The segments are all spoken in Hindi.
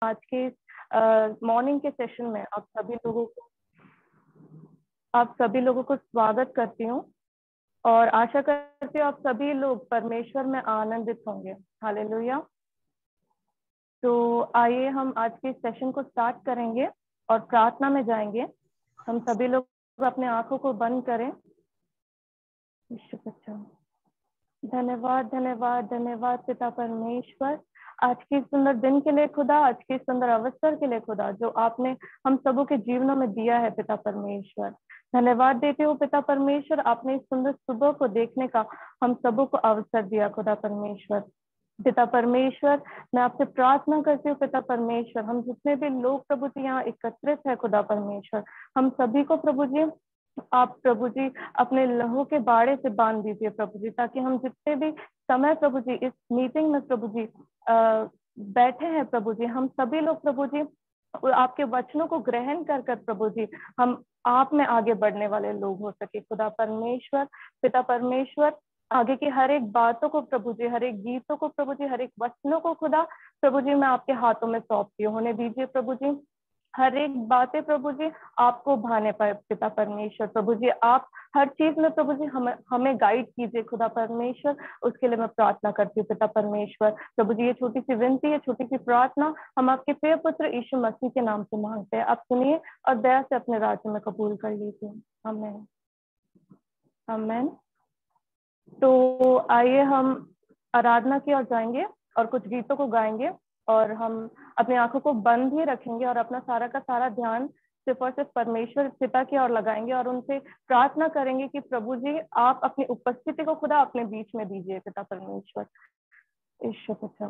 आज के मॉर्निंग के सेशन में आप सभी लोगों को स्वागत करती हूँ और आशा करती हूँ आप सभी लोग परमेश्वर में आनंदित होंगे। हालेलुया। तो आइए हम आज के सेशन को स्टार्ट करेंगे और प्रार्थना में जाएंगे। हम सभी लोग अपने आंखों को बंद करें। धन्यवाद धन्यवाद धन्यवाद पिता परमेश्वर, आज के सुंदर दिन के लिए खुदा, आज के सुंदर अवसर के लिए खुदा, जो आपने हम सबों के जीवनों में दिया है पिता परमेश्वर। धन्यवाद देते हो पिता परमेश्वर, आपने इस सुंदर सुबह को देखने का हम सबों को अवसर दिया खुदा परमेश्वर। पिता परमेश्वर, मैं आपसे प्रार्थना करती हूँ पिता परमेश्वर, हम जितने भी लोग प्रभु जी यहाँ एकत्रित है खुदा परमेश्वर, हम सभी को प्रभु जी आप प्रभु जी अपने लहू के बाड़े से बांध दीजिए प्रभु जी, ताकि हम जितने भी समय प्रभु जी इस मीटिंग में प्रभु जी बैठे हैं प्रभु जी, हम सभी लोग प्रभु जी आपके वचनों को ग्रहण कर कर प्रभु जी हम आप में आगे बढ़ने वाले लोग हो सके खुदा परमेश्वर। पिता परमेश्वर, आगे की हर एक बातों को प्रभु जी, हर एक गीतों को प्रभु जी, हर एक वचनों को खुदा प्रभु जी मैं आपके हाथों में सौंपती हूँ। होने दीजिए प्रभु जी हर एक बातें प्रभु जी आपको भाने पाए पिता परमेश्वर। प्रभु जी आप हर चीज में प्रभु जी हमें गाइड कीजिए खुदा परमेश्वर, उसके लिए मैं प्रार्थना करती हूँ पिता परमेश्वर। प्रभु जी ये छोटी सी विनती, ये छोटी सी प्रार्थना हम आपके प्रिय पुत्र यीशु मसीह के नाम से मांगते हैं। आप सुनिए और दया से अपने राज्य में कबूल कर लीजिए। आमीन आमीन। तो आइए हम आराधना की ओर जाएंगे और कुछ गीतों को गाएंगे और हम अपनी आंखों को बंद ही रखेंगे और अपना सारा का सारा ध्यान सिर्फ और सिर्फ परमेश्वर पिता की ओर लगाएंगे और उनसे प्रार्थना करेंगे कि प्रभु जी आप अपनी उपस्थिति को खुदा अपने बीच में दीजिए पिता परमेश्वर। ईश्वर पिता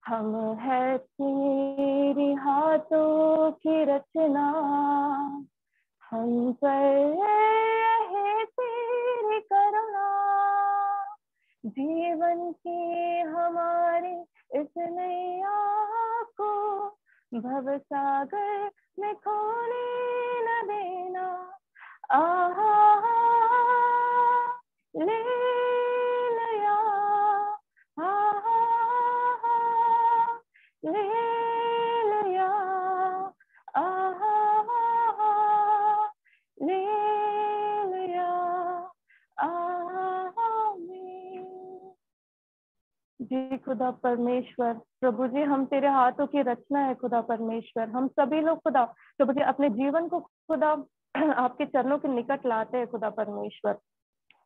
हम है तेरी हाथों की रचना, हम पर है तेरी करुणा, जीवन की हमारी इस नैया को भवसागर में खोने न देना। आहा ले लिया, आहा ले लिया, आहा ले लिया, आमीन। जी खुदा परमेश्वर, प्रभु जी हम तेरे हाथों की रचना है खुदा परमेश्वर। हम सभी लोग खुदा प्रभु जी अपने जीवन को खुदा आपके चरणों के निकट लाते हैं खुदा परमेश्वर।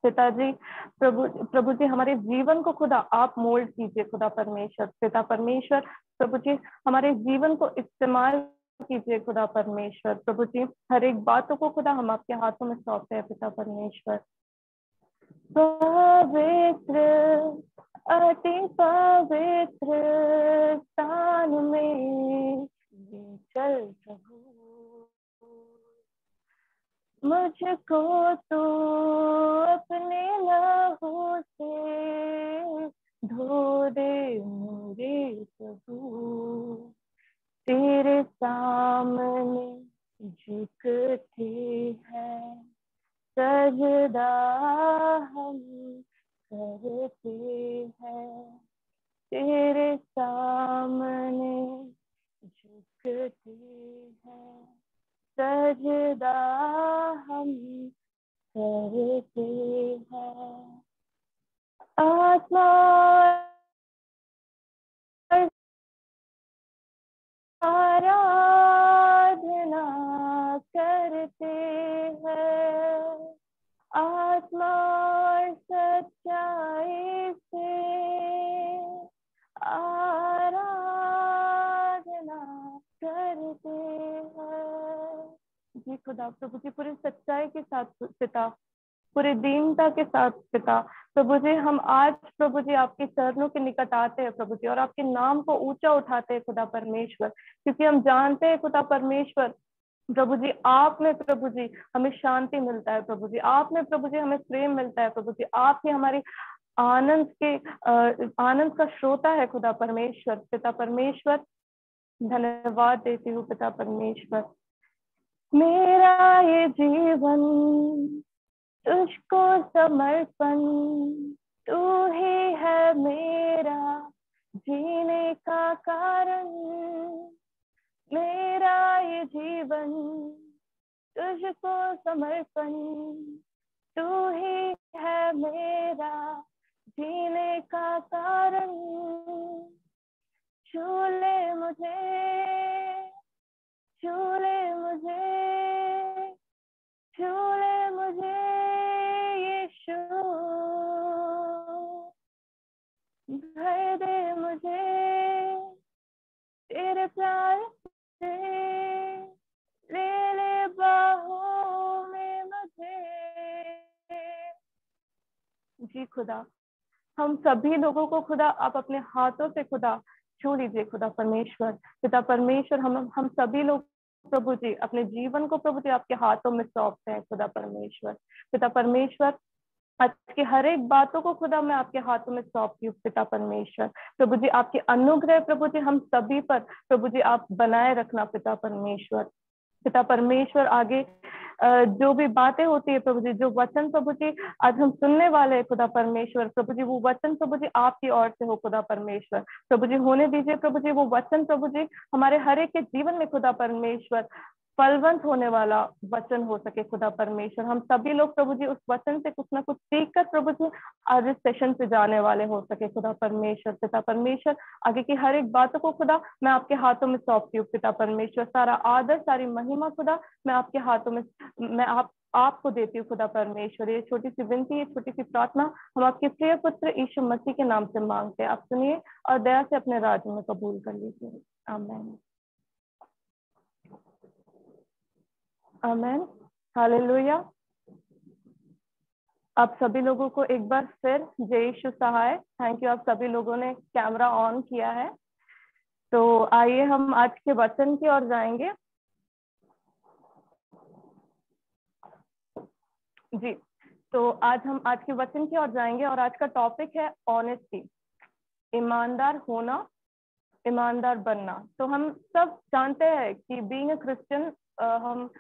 पिताजी प्रभु जी हमारे जीवन को खुदा आप मोल्ड कीजिए खुदा परमेश्वर। पिता परमेश्वर प्रभु जी हमारे जीवन को इस्तेमाल कीजिए खुदा परमेश्वर। प्रभु जी हर एक बातों को खुदा हम आपके हाथों में सौंपते हैं पिता परमेश्वर। पवित्र अति पवित्र स्थान में ये चल प्रभु, मुझको तो अपने लहू से धो दे मेरे प्रभु, तेरे सामने झुकते हैं सजदा हम करते हैं, तेरे सामने झुकते हैं सजदा हम करते हैं। आत्मा आराधना करते हैं, आत्मा सच्चाई से आराधना जी खुदा, प्रभु जी पूरी सच्चाई के साथ पिता, पूरी दीनता के साथ पिता, प्रभु जी हम आज प्रभु जी आपके चरणों के निकट आते हैं प्रभु जी, और आपके नाम को ऊंचा उठाते हैं खुदा परमेश्वर, क्योंकि हम जानते हैं खुदा परमेश्वर प्रभु जी आप में प्रभु जी हमें शांति मिलता है प्रभु जी, आप में प्रभु जी हमें प्रेम मिलता है प्रभु जी, आप ही हमारी आनंद का श्रोता है खुदा परमेश्वर। पिता परमेश्वर धन्यवाद देती हूँ पिता परमेश्वर। मेरा ये जीवन तुझको समर्पण, तू ही है मेरा जीने का कारण। मेरा ये जीवन तुझको समर्पण, तू ही है मेरा जीने का कारण। छू ले मुझे, छू ले मुझे, छू ले मुझे यीशु, भर दे मुझे तेरे प्यार से, ले ले बाहों में मुझे। जी खुदा, हम सभी लोगों को खुदा आप अपने हाथों से खुदा छू लीजिए खुदा परमेश्वर। पिता परमेश्वर हम सभी लोग प्रभु जी अपने जीवन को प्रभु जी आपके हाथों में सौंपते हैं खुदा परमेश्वर। पिता परमेश्वर आज की हर एक बातों को खुदा मैं आपके हाथों में सौंपती हूँ पिता परमेश्वर। प्रभु जी आपके अनुग्रह प्रभु जी हम सभी पर प्रभु जी आप बनाए रखना पिता परमेश्वर। पिता परमेश्वर आगे जो भी बातें होती है प्रभु जी, जो वचन प्रभु जी आज हम सुनने वाले हैं खुदा परमेश्वर, प्रभु जी वो वचन प्रभु जी आपकी ओर से हो खुदा परमेश्वर। प्रभु जी होने दीजिए प्रभु जी वो वचन प्रभु जी हमारे हर एक के जीवन में खुदा परमेश्वर फलवंत होने वाला वचन हो सके खुदा परमेश्वर। हम सभी लोग प्रभु जी उस वचन से कुछ ना कुछ सीख कर प्रभु जी आज इस सेशन से जाने वाले हो सके खुदा परमेश्वर। पिता परमेश्वर आगे की हर एक बातों को खुदा मैं आपके हाथों में सौंपती हूँ पिता परमेश्वर। सारा आदर सारी महिमा खुदा मैं आपके हाथों में मैं आपको देती हूँ खुदा परमेश्वर। ये छोटी सी विनती, ये छोटी सी प्रार्थना हम आपके प्रिय पुत्र यीशु मसीह के नाम से मांगते हैं। आप सुनिए और दया से अपने राज्य में कबूल कर लीजिए। आमीन आमीन हालेलुया। आप सभी लोगों को एक बार फिर जय यीशु सहाय। थैंक यू, आप सभी लोगों ने कैमरा ऑन किया है। तो आइए हम आज के वचन की ओर जाएंगे। जी, तो आज हम आज के वचन की ओर जाएंगे और आज का टॉपिक है ऑनेस्टी, ईमानदार होना, ईमानदार बनना। तो हम सब जानते हैं कि बीइंग अ क्रिश्चियन हम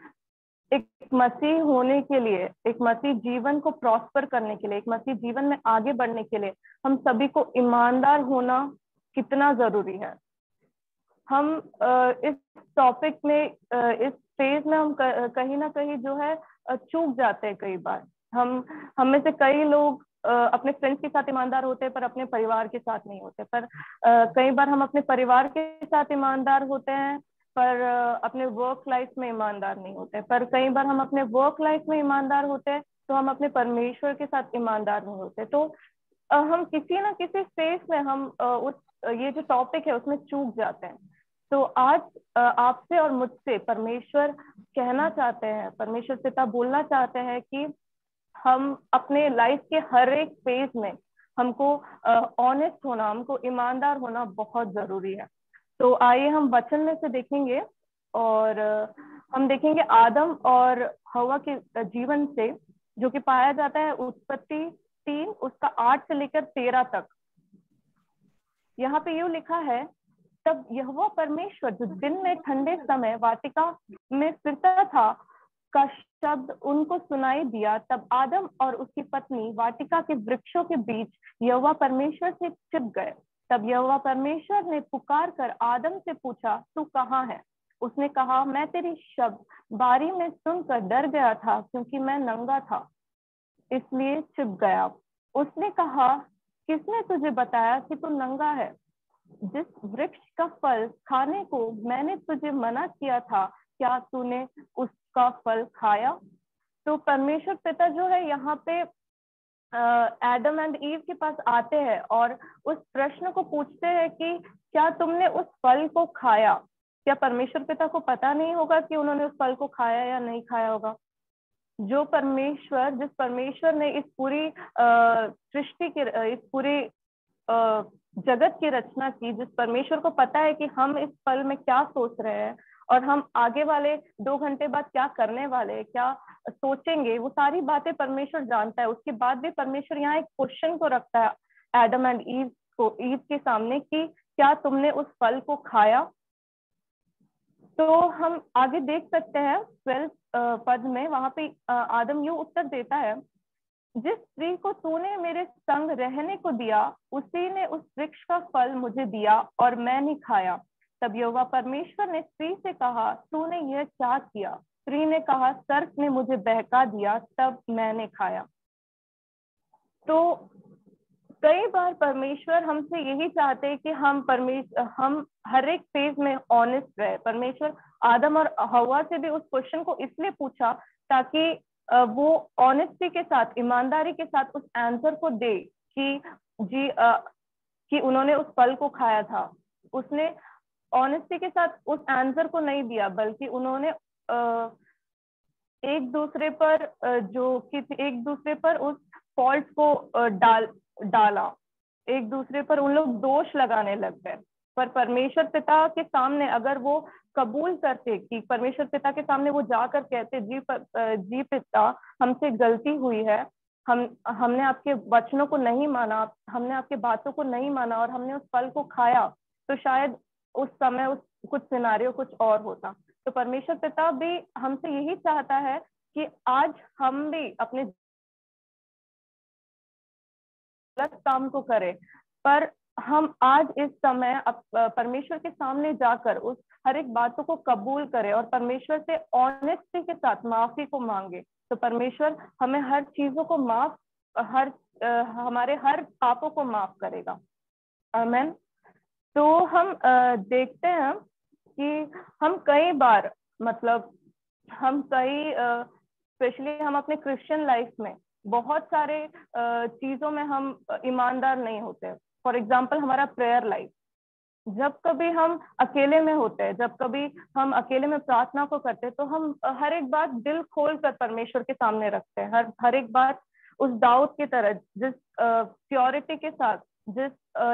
एक मसीह होने के लिए, एक मसीह जीवन को प्रॉस्पर करने के लिए, एक मसीह जीवन में आगे बढ़ने के लिए हम सभी को ईमानदार होना कितना जरूरी है। हम इस टॉपिक में इस फेज में हम कहीं ना कहीं जो है चूक जाते हैं। कई बार हम में से कई लोग अपने फ्रेंड्स के साथ ईमानदार होते हैं पर अपने परिवार के साथ नहीं होते। पर कई बार हम अपने परिवार के साथ ईमानदार होते हैं पर अपने वर्क लाइफ में ईमानदार नहीं होते। पर कई बार हम अपने वर्क लाइफ में ईमानदार होते हैं तो हम अपने परमेश्वर के साथ ईमानदार नहीं होते। तो हम किसी ना किसी फेज में हम उस ये जो टॉपिक है उसमें चूक जाते हैं। तो आज आपसे और मुझसे परमेश्वर कहना चाहते हैं, परमेश्वर पिता बोलना चाहते हैं कि हम अपने लाइफ के हर एक फेज में हमको ऑनेस्ट होना, हमको ईमानदार होना बहुत जरूरी है। तो आइए हम वचन में से देखेंगे और हम देखेंगे आदम और हवा के जीवन से, जो कि पाया जाता है उत्पत्ति 3 उसका 8 से लेकर 13 तक। यहाँ पे यूं लिखा है, तब यहोवा परमेश्वर जो दिन में ठंडे समय वाटिका में फिरता था का शब्द उनको सुनाई दिया। तब आदम और उसकी पत्नी वाटिका के वृक्षों के बीच यहोवा परमेश्वर से छिप गए। तब यहोवा परमेश्वर ने पुकार कर आदम से पूछा, तू कहाँ है? उसने कहा, मैं तेरी शब्द बारी में सुनकर डर गया था, क्योंकि मैं नंगा था इसलिए छिप गया। उसने कहा, किसने तुझे बताया कि तू नंगा है? जिस वृक्ष का फल खाने को मैंने तुझे मना किया था, क्या तूने उसका फल खाया? तो परमेश्वर पिता जो है यहाँ पे एडम एंड ईव के पास आते हैं और उस प्रश्न को पूछते हैं कि क्या तुमने उस फल को खाया? क्या परमेश्वर पिता को पता नहीं होगा कि उन्होंने उस फल को खाया या नहीं खाया होगा? जिस परमेश्वर ने इस पूरी सृष्टि की, इस पूरी जगत की रचना की, जिस परमेश्वर को पता है कि हम इस पल में क्या सोच रहे हैं और हम आगे वाले 2 घंटे बाद क्या करने वाले हैं, क्या सोचेंगे, वो सारी बातें परमेश्वर जानता है। उसके बाद भी परमेश्वर यहाँ एक क्वेश्चन को रखता है एडम एंड ईव के सामने कि क्या तुमने उस फल को खाया? तो हम आगे देख सकते हैं 12 पद में, वहां पे आदम यूं उत्तर देता है, जिस स्त्री को तूने मेरे संग रहने को दिया उसी ने उस वृक्ष का फल मुझे दिया और मैंने खाया। तब यहोवा परमेश्वर ने स्त्री से कहा, तूने यह क्या किया? स्त्री ने कहा, सर्प ने मुझे बहका दिया, तब मैंने खाया। तो कई बार परमेश्वर हमसे यही चाहते हैं कि हम हर एक फेज में ऑनेस्ट रहे। परमेश्वर आदम और हवा से भी उस क्वेश्चन को इसलिए पूछा ताकि वो ऑनेस्टी के साथ, ईमानदारी के साथ उस आंसर को दे कि कि उन्होंने उस फल को खाया था। उसने ऑनेस्टी के साथ उस आंसर को नहीं दिया, बल्कि उन्होंने एक दूसरे पर उस फॉल्ट को डाला, एक दूसरे पर उन लोग दोष लगाने लग गए। पर परमेश्वर पिता के सामने अगर वो कबूल करते, कि परमेश्वर पिता के सामने वो जाकर कहते, जी पिता, हमसे गलती हुई है, हमने आपके वचनों को नहीं माना, हमने आपके बातों को नहीं माना और हमने उस फल को खाया, तो शायद उस समय कुछ सिनारियो कुछ और होता। तो परमेश्वर पिता भी हमसे यही चाहता है कि आज हम भी अपने गलत काम को करें, पर हम आज इस समय परमेश्वर के सामने जाकर उस हर एक बातों को कबूल करें और परमेश्वर से ऑनेस्टी के साथ माफी को मांगे। तो परमेश्वर हमें हर चीजों को हमारे हर पापों को माफ करेगा। आमीन। तो हम देखते हैं कि हम कई बार, मतलब स्पेशली हम अपने क्रिश्चियन लाइफ में बहुत सारे चीजों में हम ईमानदार नहीं होते। फॉर एग्जाम्पल हमारा प्रेयर लाइफ, जब कभी हम अकेले में होते हैं, जब कभी हम अकेले में प्रार्थना को करते हैं, तो हम हर एक बात दिल खोल कर परमेश्वर के सामने रखते हैं। हर एक बात उस दाऊद की तरह, जिस प्योरिटी के साथ, जिस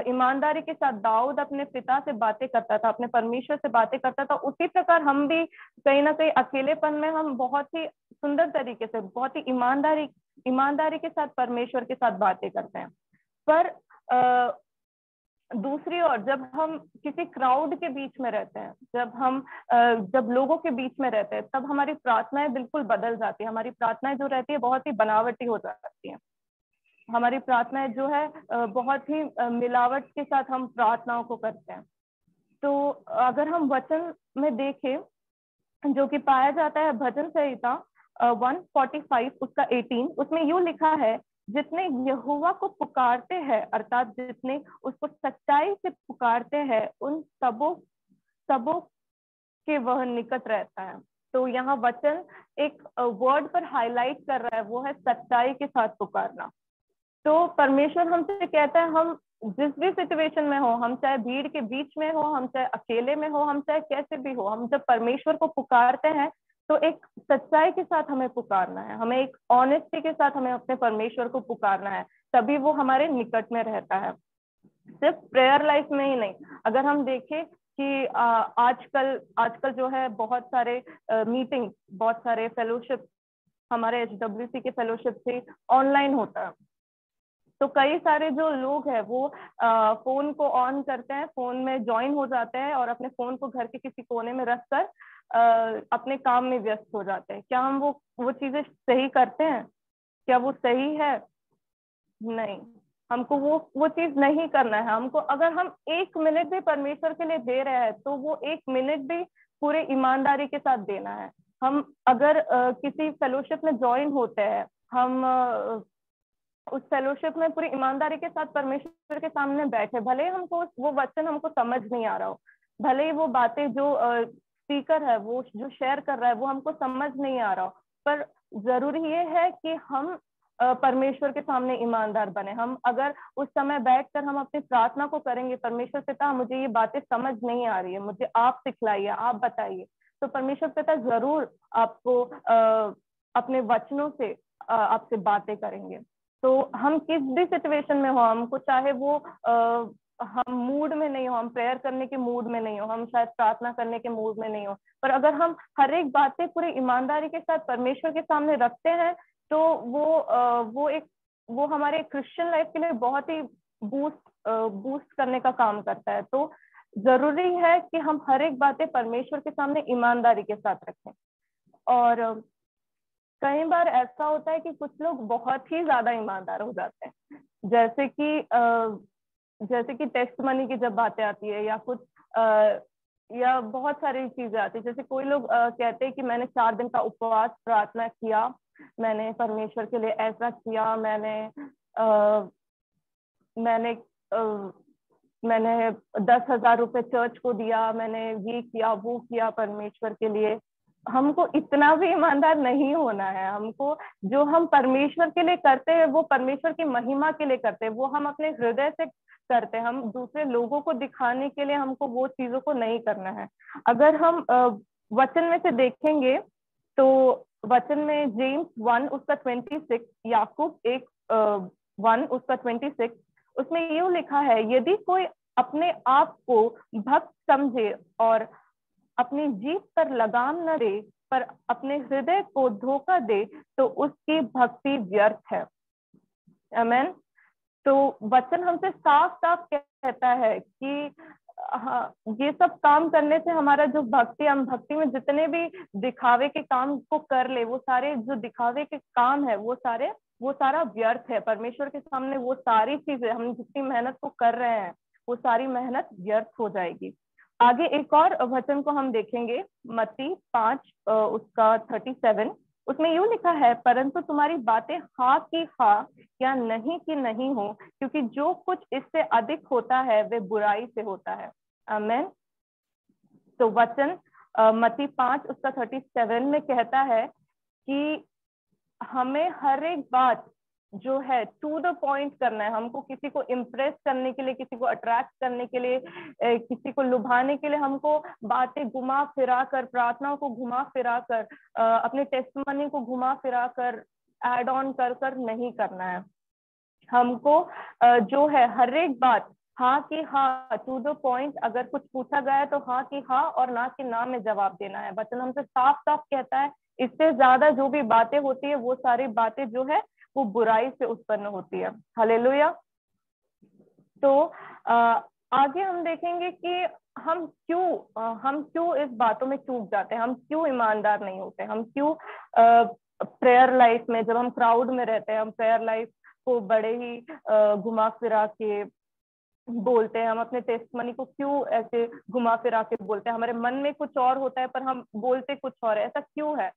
ईमानदारी के साथ दाऊद अपने पिता से बातें करता था, अपने परमेश्वर से बातें करता था, उसी प्रकार हम भी कहीं ना कहीं अकेलेपन में हम बहुत ही सुंदर तरीके से, बहुत ही ईमानदारी के साथ परमेश्वर के साथ बातें करते हैं। पर दूसरी ओर जब हम किसी क्राउड के बीच में रहते हैं, जब लोगों के बीच में रहते हैं, तब हमारी प्रार्थनाएं बिल्कुल बदल जाती है। हमारी प्रार्थनाएं जो रहती है बहुत ही बनावटी हो जाती है। हमारी प्रार्थनाएं जो है बहुत ही मिलावट के साथ हम प्रार्थनाओं को करते हैं। तो अगर हम वचन में देखें, जो कि पाया जाता है भजन संहिता 145 उसका 18, उसमें यूं लिखा है, जितने यहोवा को पुकारते हैं, अर्थात जितने उसको सच्चाई से पुकारते हैं, उन सबों के वह निकट रहता है। तो यहाँ वचन एक वर्ड पर हाईलाइट कर रहा है, वो है सच्चाई के साथ पुकारना। तो परमेश्वर हमसे कहता है, हम जिस भी सिचुएशन में हो, हम चाहे भीड़ के बीच में हो, हम चाहे अकेले में हो, हम चाहे कैसे भी हो, हम जब परमेश्वर को पुकारते हैं तो एक सच्चाई के साथ हमें पुकारना है, हमें एक ऑनेस्टी के साथ हमें अपने परमेश्वर को पुकारना है, तभी वो हमारे निकट में रहता है। सिर्फ प्रेयर लाइफ में ही नहीं, अगर हम देखें कि आजकल जो है बहुत सारे मीटिंग, बहुत सारे फेलोशिप, हमारे HWC के फेलोशिप से ऑनलाइन होता है। तो कई सारे जो लोग हैं वो फोन को ऑन करते हैं, फोन में ज्वाइन हो जाते हैं और अपने फोन को घर के किसी कोने में रखकर अपने काम में व्यस्त हो जाते हैं। क्या हम वो चीजें सही करते हैं? क्या वो सही है? नहीं, हमको वो चीज नहीं करना है। हमको, अगर हम 1 मिनट भी परमेश्वर के लिए दे रहे हैं, तो वो 1 मिनट भी पूरे ईमानदारी के साथ देना है। हम अगर किसी फेलोशिप में ज्वाइन होते हैं, हम उस फेलोशिप में पूरी ईमानदारी के साथ परमेश्वर के सामने बैठे, भले ही हमको वो वचन हमको समझ नहीं आ रहा हो, भले ही वो बातें जो स्पीकर है, वो जो शेयर कर रहा है, वो हमको समझ नहीं आ रहा हो, पर जरूरी ये है कि हम परमेश्वर के सामने ईमानदार बने। हम अगर उस समय बैठकर हम अपनी प्रार्थना को करेंगे, परमेश्वर पिता मुझे ये बातें समझ नहीं आ रही है, मुझे आप सिखलाइए, आप बताइए, तो परमेश्वर पिता जरूर आपको अपने वचनों से आपसे बातें करेंगे। तो हम किस भी सिचुएशन में हो, हमको चाहे वो हम मूड में नहीं हो, हम प्रेयर करने के मूड में नहीं हो, हम शायद प्रार्थना करने के मूड में नहीं हो, पर अगर हम हर एक बातें पूरी ईमानदारी के साथ परमेश्वर के सामने रखते हैं, तो वो हमारे क्रिश्चियन लाइफ के लिए बहुत ही बूस्ट करने का काम करता है। तो जरूरी है कि हम हर एक बातें परमेश्वर के सामने ईमानदारी के साथ रखें। और कई बार ऐसा होता है कि कुछ लोग बहुत ही ज्यादा ईमानदार हो जाते हैं, जैसे कि टेस्ट मनी की जब बातें आती है, या कुछ या बहुत सारी चीजें आती है। जैसे कोई लोग कहते हैं कि मैंने 4 दिन का उपवास प्रार्थना किया, मैंने परमेश्वर के लिए ऐसा किया, मैंने 10,000 रुपए चर्च को दिया, मैंने ये किया वो किया परमेश्वर के लिए। हमको इतना भी ईमानदार नहीं होना है। हमको जो हम परमेश्वर के लिए करते हैं वो परमेश्वर की महिमा के लिए करते हैं, वो हम अपने हृदय से करते हैं। हम दूसरे लोगों को दिखाने के लिए हमको वो चीजों को नहीं करना है। अगर हम वचन में से देखेंगे तो वचन में जेम्स 1 उसका 26, याकूब 1 उसका 26, उसमें यूं लिखा है, यदि कोई अपने आप को भक्त समझे और अपनी जीभ पर लगाम न दे, पर अपने हृदय को धोखा दे, तो उसकी भक्ति व्यर्थ है। आमीन। तो वचन हमसे साफ साफ कहता है कि हाँ, ये सब काम करने से हमारा जो हम भक्ति में जितने भी दिखावे के काम को कर ले, वो सारे जो दिखावे के काम है वो सारा व्यर्थ है परमेश्वर के सामने। वो सारी चीजें हम जितनी मेहनत को कर रहे हैं वो सारी मेहनत व्यर्थ हो जाएगी। आगे एक और वचन को हम देखेंगे, मत्ती 5 उसका 37, उसमें यूं लिखा है, परंतु तुम्हारी बातें हाँ की हाँ या नहीं की नहीं हो, क्योंकि जो कुछ इससे अधिक होता है वे बुराई से होता है। आमीन। तो वचन मत्ती 5 उसका 37 में कहता है कि हमें हर एक बात जो है टू द पॉइंट करना है। हमको किसी को इम्प्रेस करने के लिए, किसी को अट्रैक्ट करने के लिए, किसी को लुभाने के लिए हमको बातें घुमा फिरा कर, प्रार्थनाओं को घुमा फिरा कर, अपने टेस्टिमनी को घुमा फिरा कर, एड ऑन कर नहीं करना है। हमको जो है हर एक बात हाँ कि हाँ, टू द पॉइंट। अगर कुछ पूछा गया है तो हाँ कि हाँ और ना कि ना में जवाब देना है। वचन हमसे साफ साफ कहता है, इससे ज्यादा जो भी बातें होती है वो सारी बातें जो है वो बुराई से उत्पन्न होती है। हालेलुया। तो आगे हम देखेंगे कि हम क्यों इस बातों में चूक जाते हैं, हम क्यों ईमानदार नहीं होते, हम क्यों प्रेयर लाइफ में, जब हम क्राउड में रहते हैं, हम प्रेयर लाइफ को बड़े ही घुमा फिरा के बोलते हैं, हम अपने टेस्टमनी को क्यों ऐसे घुमा फिरा के बोलते हैं, हमारे मन में कुछ और होता है पर हम बोलते कुछ और है, ऐसा क्यों है?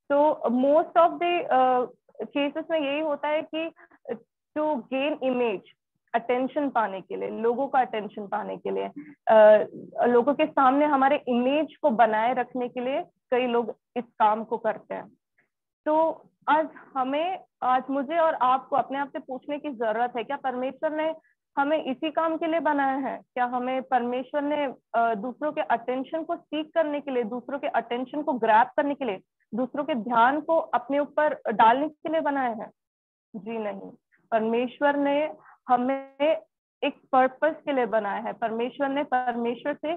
तो मोस्ट ऑफ द केसेस में यही होता है कि टू गेन इमेज, अटेंशन पाने के लिए, लोगों का अटेंशन पाने के लिए, लोगों के सामने हमारे इमेज को बनाए रखने के लिए कई लोग इस काम को करते हैं। तो आज मुझे और आपको अपने आप से पूछने की जरूरत है, क्या परमेश्वर ने हमें इसी काम के लिए बनाया है? क्या हमें परमेश्वर ने दूसरों के अटेंशन को सीख करने के लिए, दूसरों के अटेंशन को ग्रैब करने के लिए, दूसरों के ध्यान को अपने ऊपर डालने के लिए बनाया है? जी नहीं। परमेश्वर ने हमें एक पर्पस के लिए बनाया है। परमेश्वर से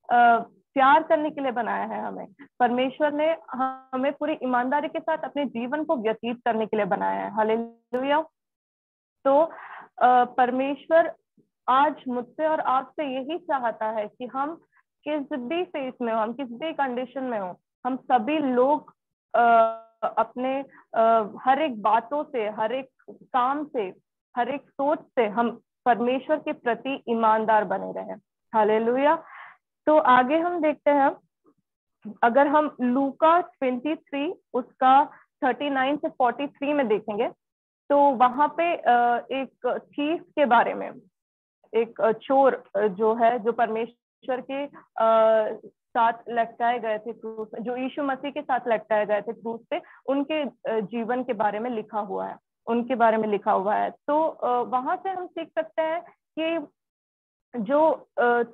प्यार करने के लिए बनाया है हमें। परमेश्वर ने हमें पूरी ईमानदारी के साथ अपने जीवन को व्यतीत करने के लिए बनाया है। हालेलुया। तो परमेश्वर आज मुझसे और आपसे यही चाहता है कि हम किस भी फेस में हो, हम किस भी कंडीशन में हो, हम सभी लोग अपने हर एक बातों से, हर एक काम से, हर एक सोच से हम परमेश्वर के प्रति ईमानदार बने रहें। हालेलुया। तो आगे हम देखते हैं, अगर हम लूका 23 उसका 39 से 43 में देखेंगे, तो वहां पे एक थीफ के बारे में, एक चोर जो है, जो परमेश्वर के साथ लटकाए गए थे क्रूस, जो यीशु मसीह के साथ लटकाए गए थे क्रूस पे, उनके जीवन के बारे में लिखा हुआ है। उनके बारे में लिखा हुआ है। तो वहां से हम सीख सकते हैं कि जो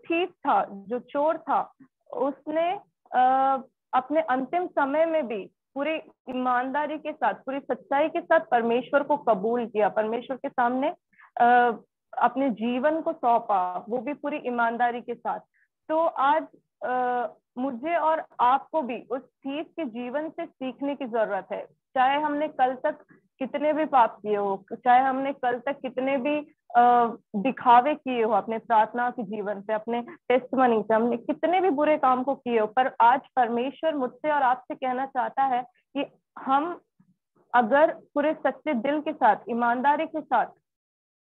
थीफ था, जो चोर था, उसने अपने अंतिम समय में भी पूरी ईमानदारी के साथ, पूरी सच्चाई के साथ परमेश्वर को कबूल किया, परमेश्वर के सामने अपने जीवन को सौंपा, वो भी पूरी ईमानदारी के साथ। तो आज मुझे और आपको भी उस थीफ के जीवन से सीखने की जरूरत है। चाहे हमने कल तक कितने भी पाप किए हो, चाहे हमने कल तक कितने भी दिखावे किए हो अपने प्रार्थना के जीवन से, अपने टेस्टमनी से, हमने कितने भी बुरे काम को किए हो, पर आज परमेश्वर मुझसे और आपसे कहना चाहता है कि हम अगर पूरे सच्चे दिल के साथ, ईमानदारी के साथ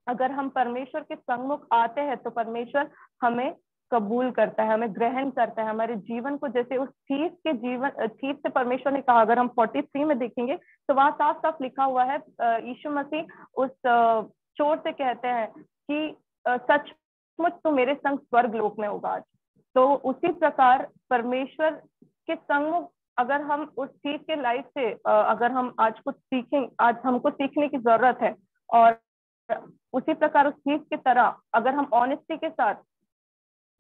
अगर हम परमेश्वर के सम्मुख आते हैं, तो परमेश्वर हमें कबूल करता है, हमें ग्रहण करता है, हमारे जीवन को। जैसे उस थीफ के जीवन, थीफ से परमेश्वर ने कहा, अगर हम 43 में देखेंगे तो वहां साफ साफ लिखा हुआ है, यीशु मसीह उस चोर से कहते हैं कि सचमुच तो मेरे संग स्वर्ग लोक में होगा आज। तो उसी प्रकार परमेश्वर के संग अगर हम उस थीफ के लाइफ से अगर हम आज कुछ सीखें, आज हमको सीखने की जरूरत है, और उसी प्रकार उस थीफ की तरह अगर हम ऑनेस्टी के साथ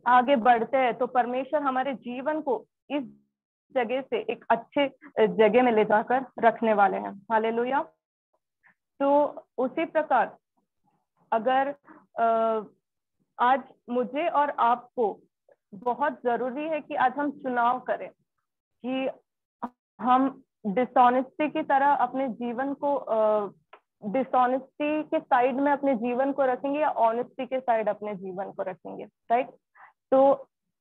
आगे बढ़ते हैं, तो परमेश्वर हमारे जीवन को इस जगह से एक अच्छे जगह में ले जाकर रखने वाले हैं। हालेलुया। तो उसी प्रकार अगर आज मुझे और आपको बहुत जरूरी है कि आज हम चुनाव करें कि हम डिसऑनेस्टी की तरह अपने जीवन को, डिसऑनेस्टी के साइड में अपने जीवन को रखेंगे या ऑनेस्टी के साइड अपने जीवन को रखेंगे, राइट। तो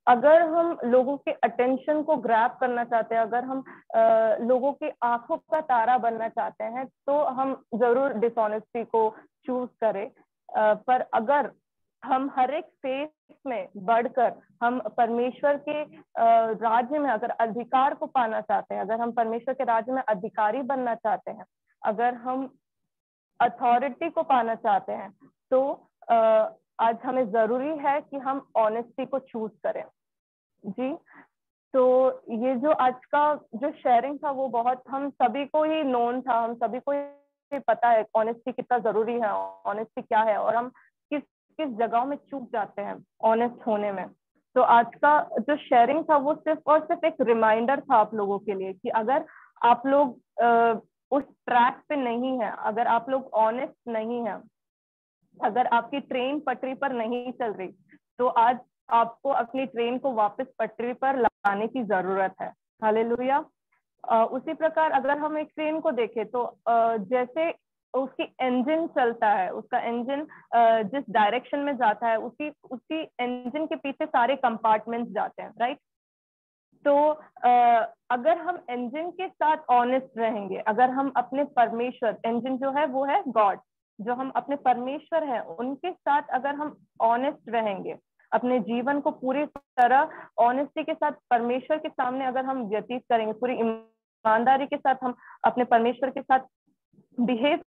अगर हम लोगों के अटेंशन को ग्रैब करना चाहते हैं, अगर हम लोगों की आंखों का तारा बनना चाहते हैं, तो हम जरूर डिसऑनेस्टी को चूज करें। पर अगर हम हर एक फेस में बढ़कर हम परमेश्वर के राज्य में अगर अधिकार को पाना चाहते हैं, अगर हम परमेश्वर के राज्य में अधिकारी बनना चाहते हैं, अगर हम अथॉरिटी को पाना चाहते हैं, तो आज हमें जरूरी है कि हम ऑनेस्टी को चूज करें। जी, तो ये जो आज का जो शेयरिंग था, वो बहुत हम सभी को ही नोन था, हम सभी को ही पता है ऑनेस्टी कितना जरूरी है, ऑनेस्टी क्या है, और हम किस किस जगह में चूक जाते हैं ऑनेस्ट होने में। तो आज का जो शेयरिंग था वो सिर्फ और सिर्फ एक रिमाइंडर था आप लोगों के लिए कि अगर आप लोग उस ट्रैक पे नहीं है, अगर आप लोग ऑनेस्ट नहीं है, अगर आपकी ट्रेन पटरी पर नहीं चल रही, तो आज आपको अपनी ट्रेन को वापस पटरी पर लाने की जरूरत है। हालेलुया। उसी प्रकार अगर हम एक ट्रेन को देखें, तो जैसे उसकी इंजन चलता है, उसका इंजन जिस डायरेक्शन में जाता है, उसी उसी इंजन के पीछे सारे कंपार्टमेंट्स जाते हैं, राइट। तो अगर हम इंजन के साथ ऑनेस्ट रहेंगे, अगर हम अपने परमेश्वर, इंजन जो है वो है गॉड, जो हम अपने परमेश्वर हैं उनके साथ अगर हम ऑनेस्ट रहेंगे, अपने जीवन को पूरी तरह ऑनेस्टी के साथ परमेश्वर के सामने अगर हम व्यतीत करेंगे, पूरी ईमानदारी के साथ हम अपने परमेश्वर के साथ बिहेव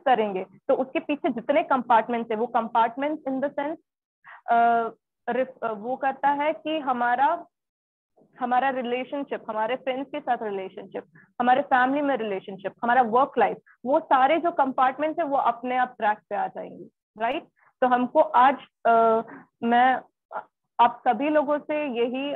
करेंगे, तो उसके पीछे जितने कंपार्टमेंट्स है, वो कंपार्टमेंट इन द सेंस वो करता है कि हमारा रिलेशनशिप, हमारे फ्रेंड्स के साथ रिलेशनशिप, हमारे फैमिली में रिलेशनशिप, हमारा वर्क लाइफ, वो सारे जो कंपार्टमेंट्स है वो अपने आप ट्रैक पे आ जाएंगे, राइट। तो हमको आज मैं आप सभी लोगों से यही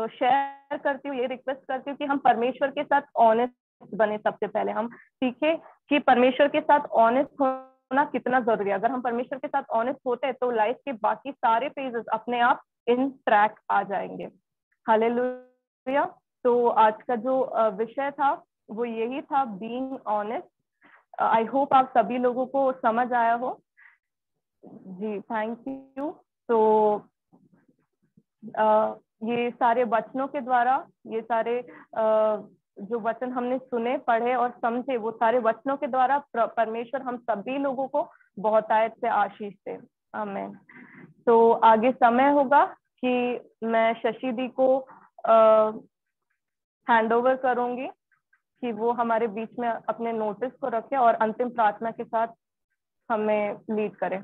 शेयर करती हूँ, ये रिक्वेस्ट करती हूँ कि हम परमेश्वर के साथ ऑनेस्ट बने। सबसे पहले हम सीखे कि परमेश्वर के साथ ऑनेस्ट होना कितना जरूरी है। अगर हम परमेश्वर के साथ ऑनेस्ट होते हैं तो लाइफ के बाकी सारे फेजेस अपने आप इन ट्रैक आ जाएंगे। हालेलुया। तो आज का जो विषय था वो यही था, बीइंग ऑनेस्ट। आई होप आप सभी लोगों को समझ आया हो। जी, थैंक यू। तो ये सारे वचनों के द्वारा, ये सारे जो वचन हमने सुने, पढ़े और समझे, वो सारे वचनों के द्वारा परमेश्वर हम सभी लोगों को बहुतायत से आशीष दे। आमीन। तो आगे समय होगा कि मैं शशि दी को हैंड ओवर करूंगी कि वो हमारे बीच में अपने नोटिस को रखे और अंतिम प्रार्थना के साथ हमें लीड करें।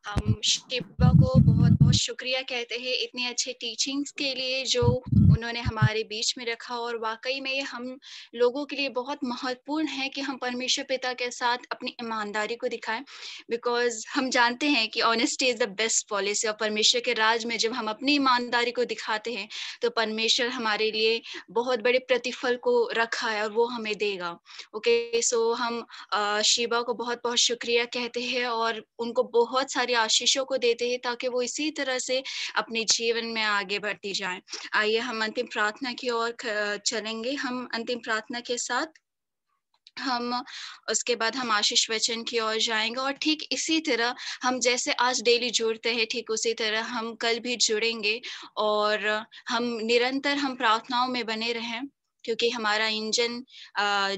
हम शिवा को बहुत बहुत शुक्रिया कहते हैं इतनी अच्छे टीचिंग्स के लिए जो उन्होंने हमारे बीच में रखा, और वाकई में ये हम लोगों के लिए बहुत महत्वपूर्ण है कि हम परमेश्वर पिता के साथ अपनी ईमानदारी को दिखाएं, बिकॉज हम जानते हैं कि honesty is the best policy. और परमेश्वर के राज में जब हम अपनी ईमानदारी को दिखाते हैं तो परमेश्वर हमारे लिए बहुत बड़े प्रतिफल को रखा है और वो हमें देगा। ओके, सो हम शिवा को बहुत बहुत शुक्रिया कहते हैं और उनको बहुत सारी आशीषों को देते हैं ताकि वो इसी तरह से अपने जीवन में आगे बढ़ती जाएं। आइए हम अंतिम प्रार्थना की ओर चलेंगे। हम अंतिम प्रार्थना के साथ हम उसके बाद हम आशीष वचन की ओर जाएंगे, और ठीक इसी तरह हम जैसे आज डेली जुड़ते हैं ठीक उसी तरह हम कल भी जुड़ेंगे, और हम निरंतर हम प्रार्थनाओं में बने रहें, क्योंकि हमारा इंजन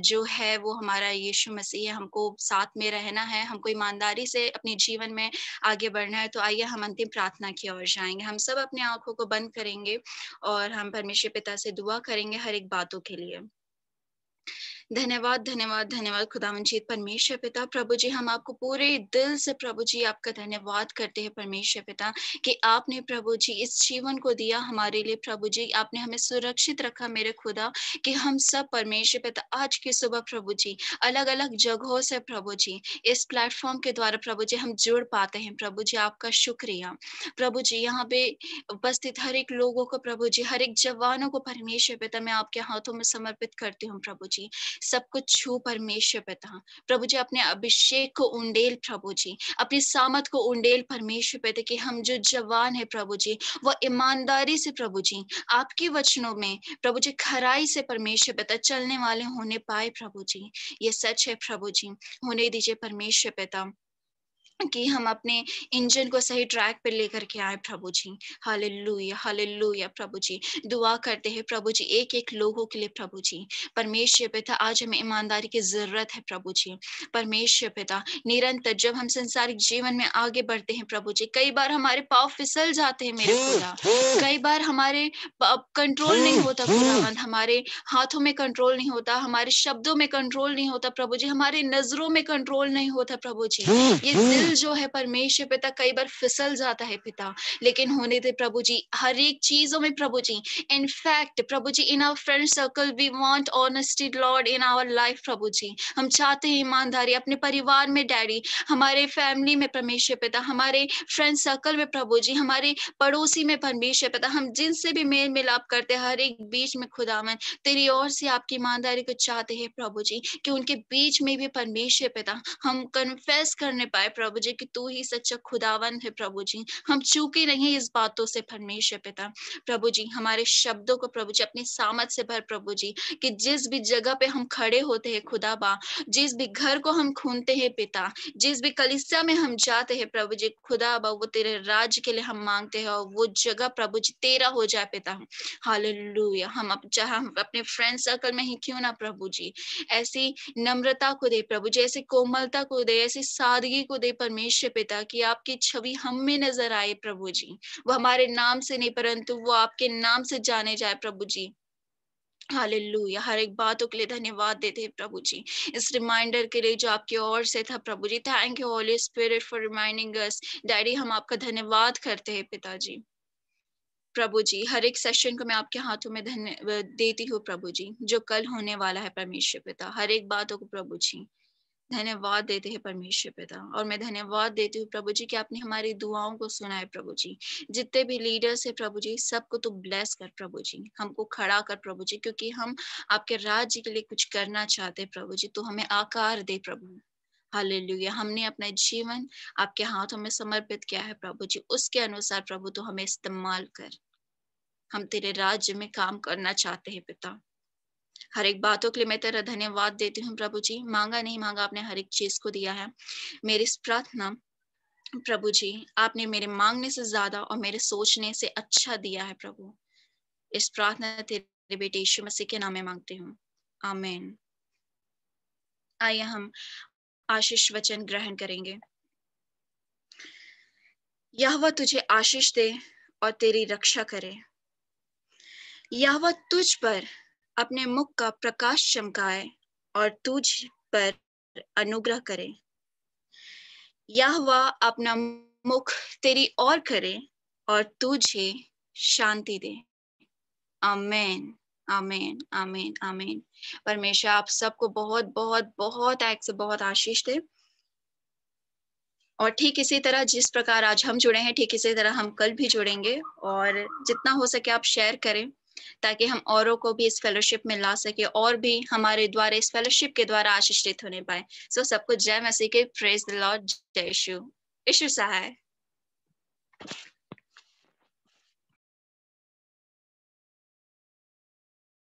जो है वो हमारा यीशु मसीह है। हमको साथ में रहना है, हमको ईमानदारी से अपने जीवन में आगे बढ़ना है। तो आइए हम अंतिम प्रार्थना की ओर जाएंगे। हम सब अपने आंखों को बंद करेंगे और हम परमेश्वर पिता से दुआ करेंगे हर एक बातों के लिए। धन्यवाद धन्यवाद धन्यवाद खुदावंशीत परमेश्वर पिता। प्रभु जी, हम आपको पूरे दिल से प्रभु जी आपका धन्यवाद करते हैं परमेश्वर पिता, कि आपने प्रभु जी इस जीवन को दिया हमारे लिए। प्रभु जी, आपने हमें सुरक्षित रखा मेरे खुदा, कि हम सब परमेश्वर पिता आज की सुबह प्रभु जी अलग अलग जगहों से प्रभु जी इस प्लेटफॉर्म के द्वारा प्रभु जी हम जुड़ पाते हैं। प्रभु जी आपका शुक्रिया। प्रभु जी, यहाँ पे उपस्थित हर एक लोगों को प्रभु जी, हर एक जवानों को परमेश्वर पिता मैं आपके हाथों में समर्पित करती हूँ। प्रभु जी, सब कुछ छू परमेश्वर पिता। प्रभु जी, अपने अभिषेक को उंडेल प्रभु जी, अपनी सामत को उंडेल परमेश्वर पिता, कि हम जो जवान है प्रभु जी वो ईमानदारी से प्रभु जी आपके वचनों में प्रभु जी खराई से परमेश्वर पिता चलने वाले होने पाए। प्रभु जी, ये सच है प्रभु जी, होने दीजिए परमेश्वर पिता कि हम अपने इंजन को सही ट्रैक पे लेकर के आए। प्रभु जी हालेलुया हालेलुया। प्रभु जी, दुआ करते हैं प्रभु जी एक एक लोगों के लिए। प्रभु जी परमेश्वर पिता, आज हमें ईमानदारी की जरूरत है। प्रभु जी परमेश्वर पिता, निरंतर जब हम संसारिक जीवन में आगे बढ़ते हैं प्रभु जी, कई बार हमारे पाँव फिसल जाते हैं मेरे खुदा, कई बार हमारे कंट्रोल नहीं होता खुदावंद, हमारे हाथों में कंट्रोल नहीं होता, हमारे शब्दों में कंट्रोल नहीं होता प्रभु जी, हमारे नजरों में कंट्रोल नहीं होता प्रभु जी। ये दिल जो है परमेश्वर पिता कई बार फिसल जाता है पिता, लेकिन होने दे प्रभु जी हर एक चीजों में प्रभु जी। In fact prabhu ji, in our friend circle we want honesty lord in our life. प्रभु जी, हम चाहते हैं ईमानदारी अपने परिवार में डैडी, हमारे फैमिली में परमेश्वर पिता, हमारे फ्रेंड सर्कल में प्रभु जी, हमारे पड़ोसी में परमेश्वर पिता, हम जिनसे भी मेल मिलाप करते हैं हर एक बीच में खुदावन तेरी ओर से आपकी ईमानदारी को चाहते हैं प्रभु जी, कि उनके बीच में भी परमेश्वर पिता हम कन्फेस करने पाए प्रभु जी कि तू ही सच्चा खुदावन है। प्रभु जी, हम चूके नहीं इस बातों से परमेश्वर पिता। प्रभु जी, हमारे शब्दों को प्रभु जी अपनी सामत से भर प्रभु जी, कि जिस भी जगह पे हम खड़े होते हैं खुदा बा, जिस भी घर को हम खूनते हैं पिता, जिस भी कलीसिया में हम जाते हैं प्रभु जी खुदा बा, वो तेरे राज्य के लिए हम मांगते हैं, और वो जगह प्रभु जी तेरा हो जाए पिता। हालेलुया। हम चाहे हम अपने फ्रेंड सर्कल में ही क्यों ना प्रभु जी ऐसी नम्रता को दे प्रभु जी, ऐसी कोमलता को दे, ऐसी सादगी को दे परमेश्वर पिता, कि आपकी छवि हम में नजर आए प्रभु जी। वो हमारे नाम से नहीं परंतु वो आपके नाम से जाने जाए प्रभु जी। हालेलुया। हर एक बातों के लिए धन्यवाद देते हैं प्रभु जी, इस रिमाइंडर के लिए जो आपकी ओर से था प्रभु जी। Thank you holy spirit for reminding us daddy, हम आपका धन्यवाद करते हैं पिताजी। प्रभु जी, हर एक सेशन को मैं आपके हाथों में धन्य देती हूँ प्रभु जी, जो कल होने वाला है परमेश्वर पिता, हर एक बातों को प्रभु जी धन्यवाद देते हैं परमेश्वर पिता। और मैं धन्यवाद देती हूँ प्रभु जी कि आपने हमारी दुआओं को सुना है प्रभु जी। जितने भी लीडर्स है प्रभु जी, सबको तो ब्लेस कर प्रभु जी, हमको खड़ा कर प्रभु जी, क्योंकि हम आपके राज्य के लिए कुछ करना चाहते हैं प्रभु जी, तो हमें आकार दे प्रभु। हालेलुया। हमने अपना जीवन आपके हाथों में समर्पित किया है प्रभु जी, उसके अनुसार प्रभु तो हमें इस्तेमाल कर, हम तेरे राज्य में काम करना चाहते हैं पिता। हर एक बातों के लिए मैं तेरा धन्यवाद देती हूँ प्रभु जी। मांगा नहीं मांगा, आपने हर एक चीज को दिया है। मेरी इस प्रार्थना प्रभु जी आपने मेरे मांगने से ज्यादा और मेरे सोचने से अच्छा दिया है प्रभु। इस प्रार्थना तेरे बेटे यीशु मसीह के नाम में मांगती हूँ, आमीन। आइए हम आशीष वचन ग्रहण करेंगे। यहोवा तुझे आशीष दे और तेरी रक्षा करे। यहोवा तुझ पर अपने मुख का प्रकाश चमकाए और तुझ पर अनुग्रह करे। यहोवा अपना मुख तेरी ओर करे और तुझे शांति दे। आमीन, आमीन, आमीन, आमीन। परमेश्वर आप सबको बहुत बहुत बहुत से बहुत आशीष दे। और ठीक इसी तरह जिस प्रकार आज हम जुड़े हैं, ठीक इसी तरह हम कल भी जुड़ेंगे, और जितना हो सके आप शेयर करें ताकि हम औरों को भी इस फेलोशिप में ला सके और भी हमारे द्वारा इस फेलोशिप के द्वारा आशीषित होने पाए। सबको जय मसीह के, प्रेज द लॉर्ड, जय यीशु। यीशु सहाय।